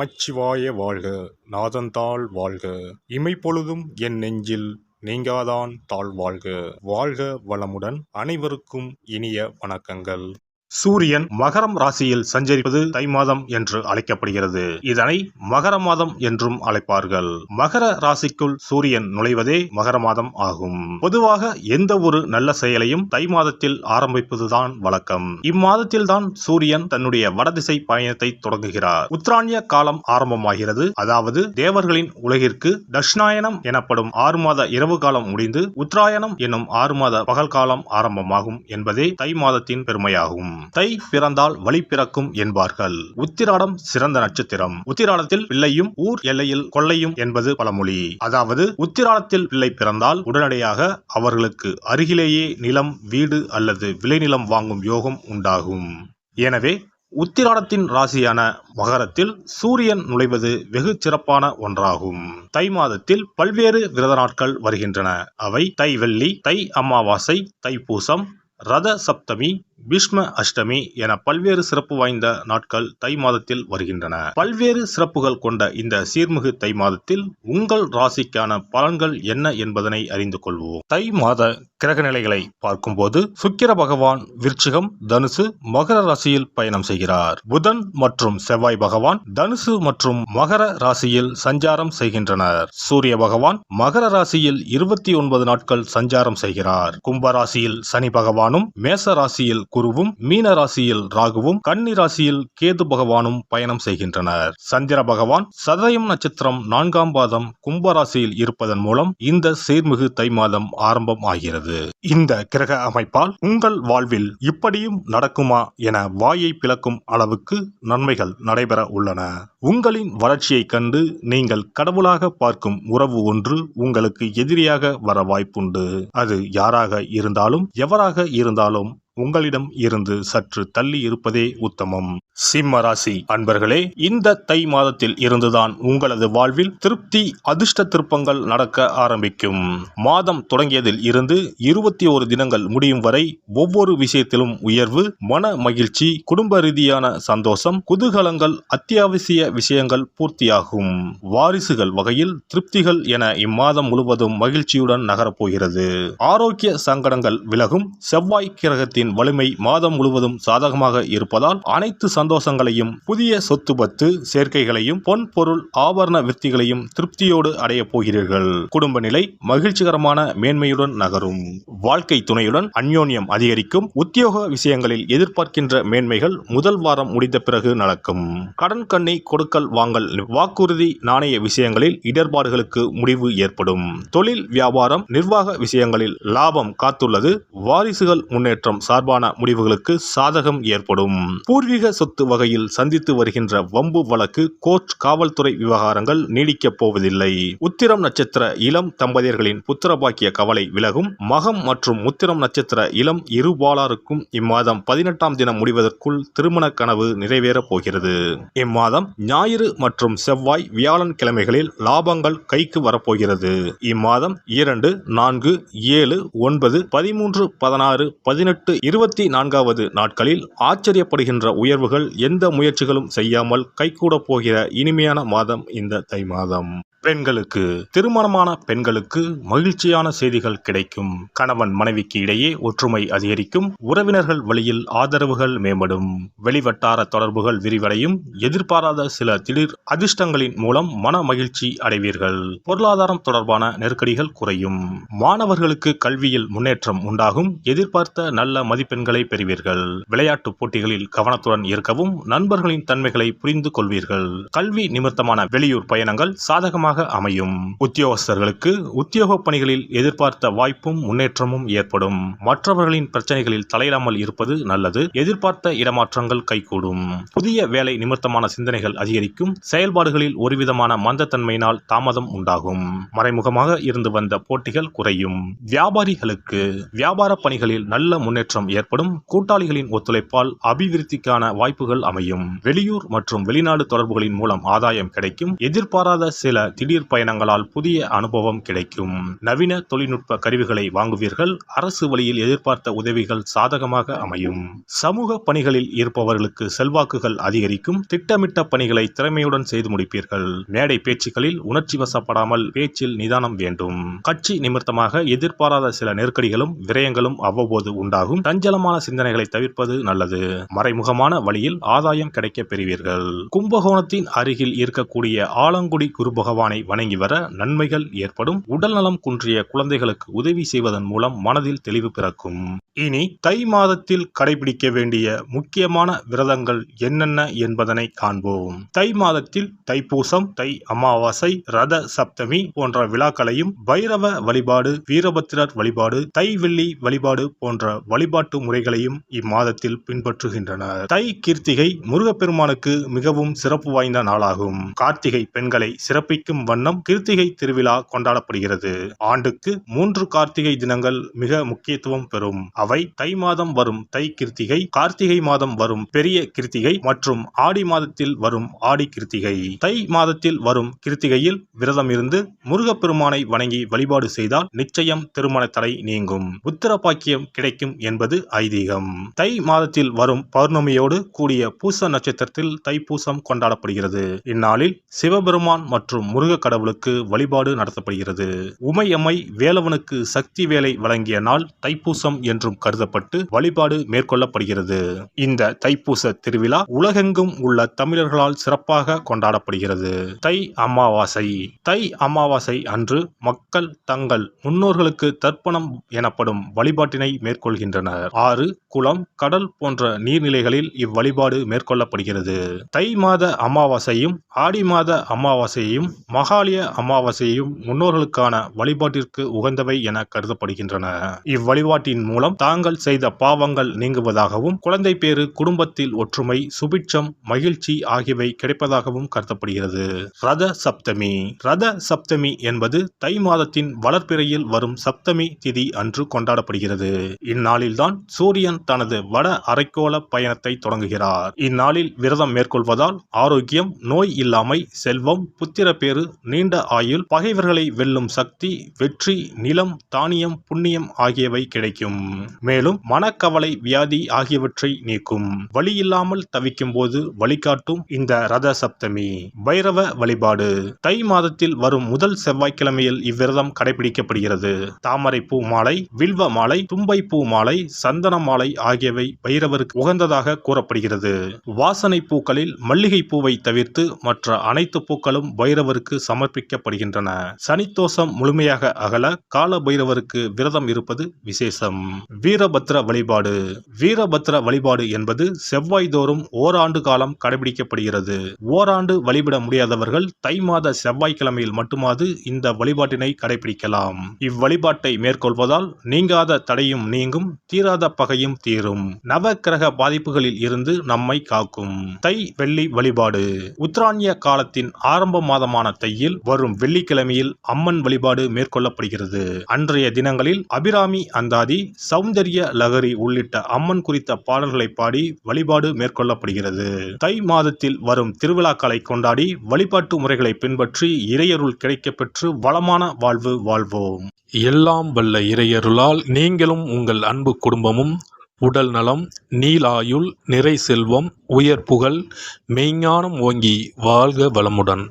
நமச்சிவாய வாழ்க. நாதந்தாள் வாழ்க. இமைப்பொழுதும் என் நெஞ்சில் நீங்காதான் தாழ் வாழ்க. வாழ்க வளமுடன். அனைவருக்கும் இனிய வணக்கங்கள். சூரியன் மகரம் ராசியில் சஞ்சரிப்பது தை மாதம் என்று அழைக்கப்படுகிறது. இதனை மகர மாதம் என்றும் அழைப்பார்கள். மகர ராசிக்குள் சூரியன் நுழைவதே மகர மாதம் ஆகும். பொதுவாக எந்த ஒரு நல்ல செயலையும் தை மாதத்தில் ஆரம்பிப்பதுதான் வழக்கம். இம்மாதத்தில் தான் சூரியன் தன்னுடைய வடதிசை பயணத்தை தொடங்குகிறார். உத்தராயண காலம் ஆரம்பமாகிறது. அதாவது தேவர்களின் உலகிற்கு தட்சிணாயனம் எனப்படும் 6 மாத இரவு காலம் முடிந்து உத்தராயணம் என்னும் 6 மாத பகல் காலம் ஆரம்பமாகும் என்பதே தை மாதத்தின் பெருமையாகும். தை பிறந்தால் வழி பிறக்கும் என்பார்கள். உத்திராடம் சிறந்த நட்சத்திரம். உத்திராடத்தில் பிள்ளையும் ஊர் எல்லையில் கொள்ளையும் என்பது பழமொழி. அதாவது உத்திராடத்தில் பிள்ளை பிறந்தால் உடனடியாக அவர்களுக்கு அருகிலேயே நிலம், வீடு அல்லது விளைநிலம் வாங்கும் யோகம் உண்டாகும். எனவே உத்திராடத்தின் ராசியான மகரத்தில் சூரியன் நுழைவது வெகு சிறப்பான ஒன்றாகும். தை மாதத்தில் பல்வேறு விரத நாட்கள் வருகின்றன. அவை தை வெள்ளி, தை அமாவாசை, தைப்பூசம், ரத சப்தமி, பீஷ்ம அஷ்டமி என பல்வேறு சிறப்பு வாய்ந்த நாட்கள் தை மாதத்தில் வருகின்றன. பல்வேறு சிறப்புகள் கொண்ட இந்த சீர்மிகு தை மாதத்தில் உங்கள் ராசிக்கான பலன்கள் என்ன என்பதனை அறிந்து கொள்வோம். தை மாத கிரக நிலைகளை பார்க்கும்போது சுக்கிர பகவான் விருச்சிகம், தனுசு, மகர ராசியில் பயணம் செய்கிறார். புதன் மற்றும் செவ்வாய் பகவான் தனுசு மற்றும் மகர ராசியில் சஞ்சாரம் செய்கின்றனர். சூரிய பகவான் மகர ராசியில் 29 நாட்கள் சஞ்சாரம் செய்கிறார். கும்ப ராசியில் சனி பகவானும், மேச ராசியில் குருவும், மீன ராசியில் ராகுவும், கன்னி ராசியில் கேது பகவானும் பயணம் செய்கின்றனர். சந்திர பகவான் சதயம் நட்சத்திரம் 4ஆம் பாதம் கும்ப ராசியில் இருப்பதன் மூலம் இந்த சீர்மிகு தை மாதம் ஆரம்பம் ஆகிறது. இந்த கிரக அமைப்பால் உங்கள் வாழ்வில் இப்படியும் நடக்குமா என வாயை பிளக்கும் அளவுக்கு நன்மைகள் நடைபெற உள்ளன. உங்களின் வளர்ச்சியை கண்டு நீங்கள் கடவுளாக பார்க்கும் உறவு ஒன்று உங்களுக்கு எதிரியாக வர வாய்ப்புண்டு. அது யாராக இருந்தாலும் எவராக இருந்தாலும் உங்களிடம் இருந்து சற்று தள்ளி இருப்பதே உத்தமம். சிம்ம ராசி அன்பர்களே, இந்த தை மாதத்தில் இருந்துதான் உங்களது வாழ்வில் திருப்தி, அதிர்ஷ்ட திருப்பங்கள் நடக்க ஆரம்பிக்கும். மாதம் தொடங்கியதில் இருந்து 21 தினங்கள் முடியும் வரை ஒவ்வொரு விஷயத்திலும் உயர்வு, மன மகிழ்ச்சி, குடும்ப ரீதியான சந்தோஷம், குதூகலங்கள், அத்தியாவசிய விஷயங்கள் பூர்த்தியாகும். வாரிசுகள் வகையில் திருப்திகள் என இம்மாதம் முழுவதும் மகிழ்ச்சியுடன் நகரப்போகிறது. ஆரோக்கிய சங்கடங்கள் விலகும். செவ்வாய் கிரகத்தின் வலிமை மாதம் முழுவதும் சாதகமாக இருப்பதால் அனைத்து சந்தோஷங்களையும், புதிய சொத்து பத்து சேர்க்கைகளையும், பொன் பொருள் ஆபரண விருத்திகளையும் திருப்தியோடு அடைய போகிறீர்கள். குடும்ப நிலை மகிழ்ச்சிகரமான மேன்மையுடன் நகரும். வாழ்க்கை துணையுடன் அந்யோன்யம் அதிகரிக்கும். உத்தியோக விஷயங்களில் எதிர்பார்க்கின்ற மேன்மைகள் முதல் வாரம் முடிந்த பிறகு நடக்கும். கடன் கண்ணி கொடுக்கல் வாங்கல், வாக்குறுதி, நாணய விஷயங்களில் இடர்பாடுகளுக்கு முடிவு ஏற்படும். தொழில் வியாபாரம், நிர்வாக விஷயங்களில் லாபம் காத்துள்ளது. வாரிசுகள் முன்னேற்றம் சார்பான முடிவுகளுக்கு சாதகம் ஏற்படும். பூர்வீக சொத்து வகையில் சந்தித்து வருகின்ற வம்பு வழக்கு, கோர்ட், காவல்துறை விவகாரங்கள் நீடிக்கப் போவதில்லை. உத்திரம் நட்சத்திர இளம் தம்பதியர்களின் புத்திரபாக்கிய கவலை விலகும். மகம் மற்றும் உத்திரம் நட்சத்திர இளம் இருபாலாருக்கும் இம்மாதம் 18ஆம் தினம் முடிவதற்குள் திருமண கனவு நிறைவேறப் போகிறது. இம்மாதம் ஞாயிறு மற்றும் செவ்வாய், வியாழன் கிழமைகளில் லாபங்கள் கைக்கு வரப்போகிறது. இம்மாதம் 2, 4, 7, 9, 13, 16, 18, 24வது நாட்களில் ஆச்சரியப்படுகின்ற உயர்வுகள் எந்த முயற்சிகளும் செய்யாமல் கைகூடப் போகிற இனிமையான மாதம் இந்த தை மாதம். பெண்களுக்கு, திருமணமான பெண்களுக்கு மகிழ்ச்சியான செய்திகள் கிடைக்கும். கணவன் மனைவிக்கு இடையே ஒற்றுமை அதிகரிக்கும். உறவினர்கள் வழியில் ஆதரவுகள் மேம்படும். வெளிவட்டார தொடர்புகள் விரிவடையும். எதிர்பாராத சில திடீர் அதிர்ஷ்டங்களின் மூலம் மன மகிழ்ச்சி அடைவீர்கள். பொருளாதாரம் தொடர்பான நெருக்கடிகள் குறையும். மாணவர்களுக்கு கல்வியில் முன்னேற்றம் உண்டாகும். எதிர்பார்த்த நல்ல மதிப்பெண்களை பெறுவீர்கள். விளையாட்டு போட்டிகளில் கவனத்துடன் இருக்கவும். நண்பர்களின் தன்மைகளை புரிந்து கொள்வீர்கள். கல்வி நிமித்தமான வெளியூர் பயணங்கள் சாதகமாக அமையும். உத்தியோகஸ்தர்களுக்கு உத்தியோக பணிகளில் எதிர்பார்த்த வாய்ப்பும் முன்னேற்றமும் ஏற்படும். மற்றவர்களின் பிரச்சனைகளில் தலையிடாமல் இருப்பது நல்லது. எதிர்பார்த்த இடமாற்றங்கள் கைகூடும். புதிய வேலை நிமித்தமான சிந்தனைகள் அதிகரிக்கும். செயல்பாடுகளில் ஒருவிதமான மந்தத்தன்மையினால் தாமதம் உண்டாகும். மறைமுகமாக இருந்து வந்த போட்டிகள் குறையும். வியாபாரிகளுக்கு வியாபார பணிகளில் நல்ல முன்னேற்றம் ஏற்படும். கூட்டாளிகளின் ஒத்துழைப்பால் அபிவிருத்திக்கான வாய்ப்புகள் அமையும். வெளியூர் மற்றும் வெளிநாடு தொடர்புகளின் மூலம் ஆதாயம் கிடைக்கும். எதிர்பாராத சில திடீர் பயணங்களால் புதிய அனுபவம் கிடைக்கும். நவீன தொழில்நுட்ப கருவிகளை வாங்குவீர்கள். அரசு வழியில் எதிர்பார்த்த உதவிகள் சாதகமாக அமையும். சமூக பணிகளில் இருப்பவர்களுக்கு செல்வாக்குகள் அதிகரிக்கும். திட்டமிட்ட பணிகளை திறமையுடன் செய்து முடிப்பீர்கள். மேடை பேச்சுக்களில் உணர்ச்சி வசப்படாமல் பேச்சில் நிதானம் வேண்டும். கட்சி நிமித்தமாக எதிர்பாராத சில நெருக்கடிகளும் விரயங்களும் அவ்வப்போது உண்டாகும். சஞ்சலமான சிந்தனைகளை தவிர்ப்பது நல்லது. மறைமுகமான வழியில் ஆதாயம் கிடைக்க பெறுவீர்கள். கும்பகோணத்தின் அருகில் இருக்கக்கூடிய ஆலங்குடி குரு பகவானை வணங்கி வர நன்மைகள் ஏற்படும். உடல்நலம் குன்றிய குழந்தைகளுக்கு உதவி செய்வதன் மூலம் மனதில் தெளிவு பிறக்கும். இனி தை மாதத்தில் கடைபிடிக்க வேண்டிய முக்கியமான விரதங்கள் என்னென்ன என்பதனை காண்போம். தை மாதத்தில் தைப்பூசம், தை அமாவாசை, ரத சப்தமி போன்ற விழாக்களையும், பைரவ வழிபாடு, வீரபத்திரர் வழிபாடு, தை வெள்ளி வழிபாடு போன்ற வழிபாட்டு முறைகளையும் இம்மாதத்தில் பின்பற்றுகின்றனர். தை கிருத்திகை முருகப்பெருமானுக்கு மிகவும் சிறப்பு வாய்ந்த நாளாகும். கார்த்திகை பெண்களை சிறப்பிக்கும் வண்ணம் கிருத்திகை திருவிழா கொண்டாடப்படுகிறது. ஆண்டுக்கு 3 கார்த்திகை தினங்கள் மிக முக்கியத்துவம் பெறும். அவை தை மாதம் வரும் தை கிருத்திகை, கார்த்திகை மாதம் வரும் பெரிய கிருத்திகை மற்றும் ஆடி மாதத்தில் வரும் ஆடி கிருத்திகை. தை மாதத்தில் வரும் கிருத்திகையில் விரதம் இருந்து முருகப்பெருமானை வணங்கி வழிபாடு செய்தால் நிச்சயம் திருமண தடை நீங்கும். புத்திர பாக்கியம் கிடைக்கும் என்பது ஐதீகம். தை மாதத்தில் வரும் பௌர்ணமியோடு கூடிய பூச நட்சத்திரத்தில் தைப்பூசம் கொண்டாடப்படுகிறது. இந்நாளில் சிவபெருமான் மற்றும் முருக கடவுளுக்கு வழிபாடு நடத்தப்படுகிறது. உமையம்மை வேலவனுக்கு சக்தி வேலை வழங்கிய நாள் தைப்பூசம் என்றும் கருதப்பட்டு வழிபாடு மேற்கொள்ளப்படுகிறது. இந்த தைப்பூச திருவிழா உலகெங்கும் உள்ள தமிழர்களால் சிறப்பாக கொண்டாடப்படுகிறது. தை அமாவாசை. தை அமாவாசை அன்று மக்கள் தங்கள் முன்னோர்களுக்கு தர்ப்பணம் எனப்படும் வழிபாட்டினை மேற்கொள்கின்றனர். ஆறு, குளம், கடல் போன்ற நீர்நிலைகளில் இவ்வழிபாடு மேற்கொள்ளப்படுகிறது. தை மாத அமாவாசையும் ஆடி மாத அமாவாசையும் மகாலய அமாவாசையும் முன்னோர்களுக்கான வழிபாட்டிற்கு உகந்தவை என கருதப்படுகின்றன. இவ்வழிபாட்டின் மூலம் தாங்கள் செய்த பாவங்கள் நீங்குவதாகவும் குழந்தை பேறு, குடும்பத்தில் ஒற்றுமை, சுபிட்சம், மகிழ்ச்சி ஆகியவை கிடைப்பதாகவும் கருதப்படுகிறது. ரத சப்தமி. ரத சப்தமி என்பது தை மாதத்தின் வளர்பிறையில் வரும் சப்தமி திதி அன்று கொண்டாடப்படுகிறது. இந்நாளில்தான் சூரியன் தனது வட அரைக்கோள பயணத்தை தொடங்குகிறார். இந்நாளில் விரதம் மேற்கொள்வதால் ஆரோக்கியம், நோய் இல்லாமை, செல்வம், புத்திரப்பேறு, நீண்ட ஆயுள், பகைவர்களை வெல்லும் சக்தி, வெற்றி, நிலம், தானியம், புண்ணியம் ஆகியவை கிடைக்கும். மேலும் மனக்கவலை, வியாதி ஆகியவற்றை நீக்கும். வழியில்லாமல் தவிக்கும் போது வழிகாட்டும் இந்த ரத சப்தமி. பைரவ வழிபாடு. தை மாதத்தில் வரும் முதல் செவ்வாய்க்கிழமையில் இவ்விரதம் கடைபிடிக்கப்படுகிறது. தாமரை பூ மாலை, வில்வ மாலை, தும்பை பூ மாலை, சந்தன மாலை ஆகியவை பைரவருக்கு உகந்ததாக கூறப்படுகிறது. வாசனை பூக்களில் மல்லிகை பூவை தவிர்த்து மற்ற அனைத்து பூக்களும் பைரவருக்கு சமர்ப்பிக்கப்படுகின்றன. சனித்தோஷம் முழுமையாக அகல கால பைரவருக்கு விரதம் இருப்பது விசேஷம். வீரபத்ர வழிபாடு. வீரபத்ர வழிபாடு என்பது செவ்வாய் தோறும் ஓராண்டு காலம் கடைபிடிக்கப்படுகிறது. ஓராண்டு வழிபட முடியாதவர்கள் தை மாத செவ்வாய்க்கிழமையில் மட்டுமாவது இந்த வழிபாட்டினை கடைபிடிக்கலாம். இவ்வழிபாட்டை மேற்கொள்வதால் நீங்காத தடையும் நீங்கும், தீராத பகையும் தீரும், நவ கிரக பாதிப்புகளில் இருந்து நம்மை காக்கும். தை வெள்ளி வழிபாடு. உத்தராயண காலத்தின் ஆரம்ப மாதமான தையில் வரும் வெள்ளிக்கிழமையில் அம்மன் வழிபாடு மேற்கொள்ளப்படுகிறது. அன்றைய தினங்களில் அபிராமி அந்தாதி, சௌந்தர்ய லகரி உள்ளிட்ட அம்மன் குறித்த பாடல்களை பாடி வழிபாடு மேற்கொள்ளப்படுகிறது. தை மாதத்தில் வரும் திருவிழாக்களை கொண்டாடி வழிபாட்டு முறைகளை பின்பற்றி இறையருள் கிடைக்கப்பெற்று வளமான வாழ்வு வாழ்வோம். எல்லாம் வல்ல இறையருளால் நீங்களும் உங்கள் அன்பு குடும்பமும் உடல் நலம், நீலாயுள், நிறை செல்வம், உயர் புகழ், மெய்ஞானம் ஓங்கி வாழ்க வளமுடன்.